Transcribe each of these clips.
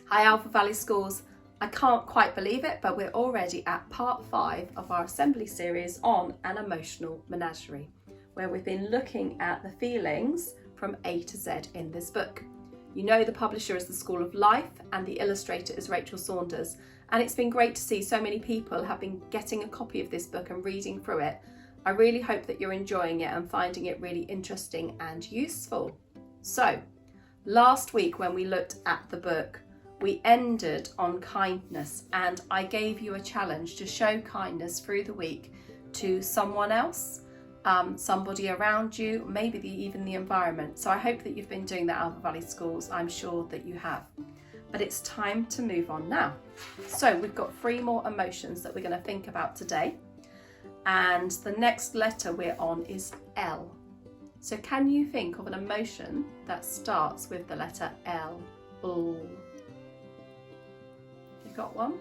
Hi Alpha Valley Schools. I can't quite believe it, but we're already at part 5 of our assembly series on an emotional menagerie, where we've been looking at the feelings from A to Z in this book. You know the publisher is the School of Life and the illustrator is Rachael Saunders, and it's been great to see so many people have been getting a copy of this book and reading through it. I really hope that you're enjoying it and finding it really interesting and useful. So, last week when we looked at the book, we ended on kindness, and I gave you a challenge to show kindness through the week to someone else, somebody around you, maybe even the environment. So I hope that you've been doing that, Alpha Valley Schools. I'm sure that you have. But it's time to move on now. So we've got 3 more emotions that we're going to think about today. And the next letter we're on is L. So can you think of an emotion that starts with the letter L? L. Got one?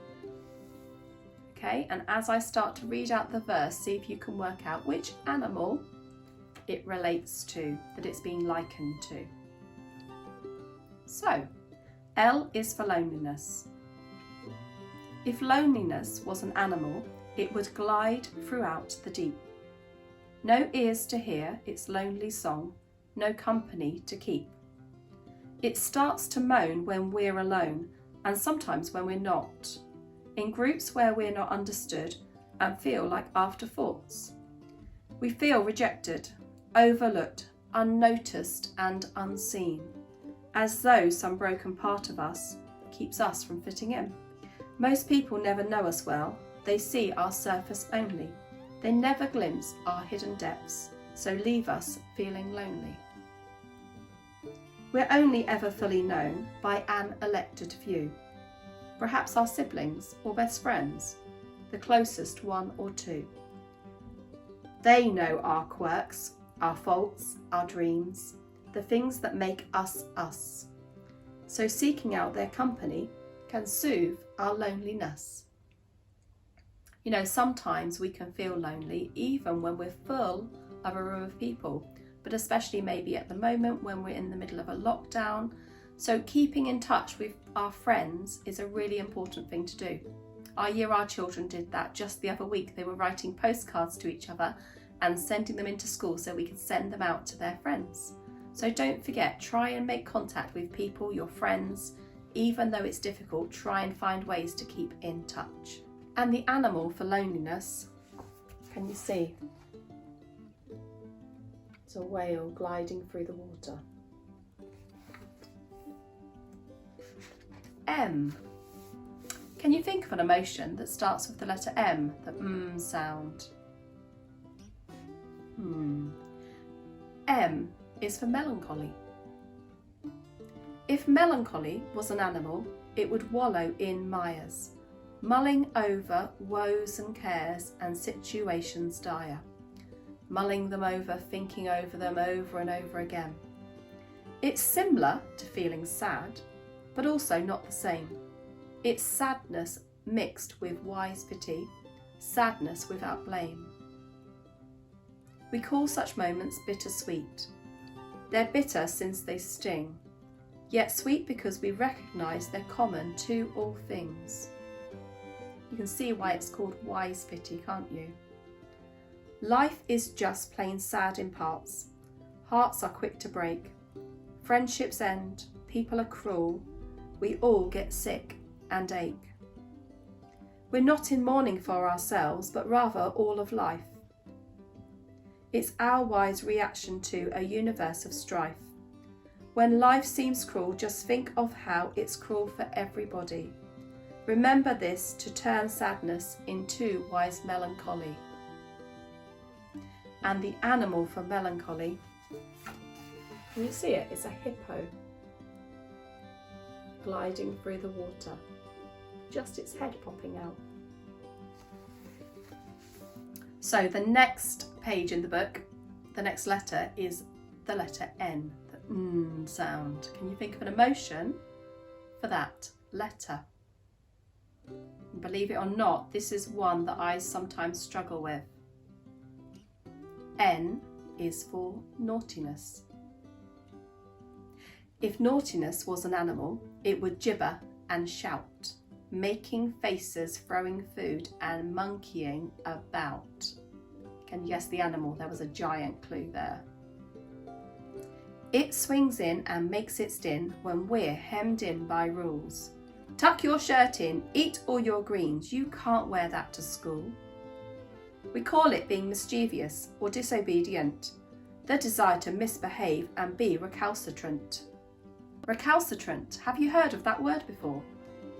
Okay, and as I start to read out the verse, see if you can work out which animal it relates to, that it's being likened to. So, L is for loneliness. If loneliness was an animal, it would glide throughout the deep. No ears to hear its lonely song, no company to keep. It starts to moan when we're alone, and sometimes when we're not, in groups where we're not understood and feel like afterthoughts. We feel rejected, overlooked, unnoticed and unseen, as though some broken part of us keeps us from fitting in. Most people never know us well, they see our surface only. They never glimpse our hidden depths, so leave us feeling lonely. We're only ever fully known by an elected few, perhaps our siblings or best friends, the closest 1 or 2. They know our quirks, our faults, our dreams, the things that make us us. So seeking out their company can soothe our loneliness. You know, sometimes we can feel lonely even when we're full of a room of people, but especially maybe at the moment when we're in the middle of a lockdown. So keeping in touch with our friends is a really important thing to do. Our children did that just the other week. They were writing postcards to each other and sending them into school so we could send them out to their friends. So don't forget, try and make contact with people, your friends. Even though it's difficult, try and find ways to keep in touch. And the animal for loneliness, can you see? It's a whale gliding through the water. M. Can you think of an emotion that starts with the letter M, the sound? M is for melancholy. If melancholy was an animal, it would wallow in mires, mulling over woes and cares and situations dire, mulling them over, thinking over them over and over again. It's similar to feeling sad, but also not the same. It's sadness mixed with wise pity, sadness without blame. We call such moments bittersweet. They're bitter since they sting, yet sweet because we recognise they're common to all things. You can see why it's called wise pity, can't you? Life is just plain sad in parts. Hearts are quick to break. Friendships end. People are cruel. We all get sick and ache. We're not in mourning for ourselves, but rather all of life. It's our wise reaction to a universe of strife. When life seems cruel, just think of how it's cruel for everybody. Remember this to turn sadness into wise melancholy. And the animal for melancholy, can you see it? It's a hippo gliding through the water, just its head popping out. So the next page in the book, the next letter is the letter N, the sound. Can you think of an emotion for that letter? And believe it or not, this is one that I sometimes struggle with. N is for naughtiness. If naughtiness was an animal, it would gibber and shout, making faces, throwing food and monkeying about. Can you guess the animal? There was a giant clue there. It swings in and makes its din when we're hemmed in by rules. Tuck your shirt in, eat all your greens, you can't wear that to school. We call it being mischievous or disobedient, the desire to misbehave and be recalcitrant. Recalcitrant, have you heard of that word before?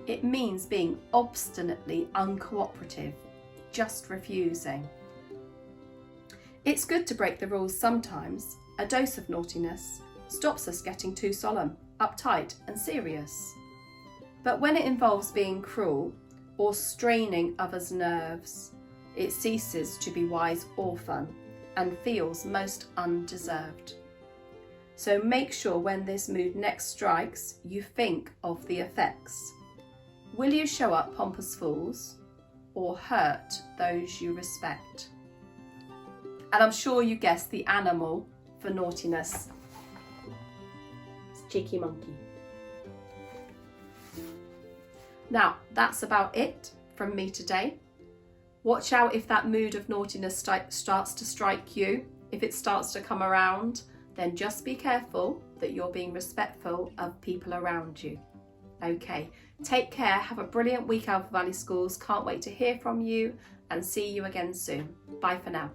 It means being obstinately uncooperative, just refusing. It's good to break the rules sometimes. A dose of naughtiness stops us getting too solemn, uptight and serious. But when it involves being cruel or straining others' nerves, it ceases to be wise or fun and feels most undeserved. So make sure when this mood next strikes, you think of the effects. Will you show up pompous fools or hurt those you respect? And I'm sure you guessed the animal for naughtiness. It's cheeky monkey. Now, that's about it from me today. Watch out if that mood of naughtiness starts to strike you. If it starts to come around, then just be careful that you're being respectful of people around you. Okay, take care. Have a brilliant week, Alpha Valley Schools. Can't wait to hear from you and see you again soon. Bye for now.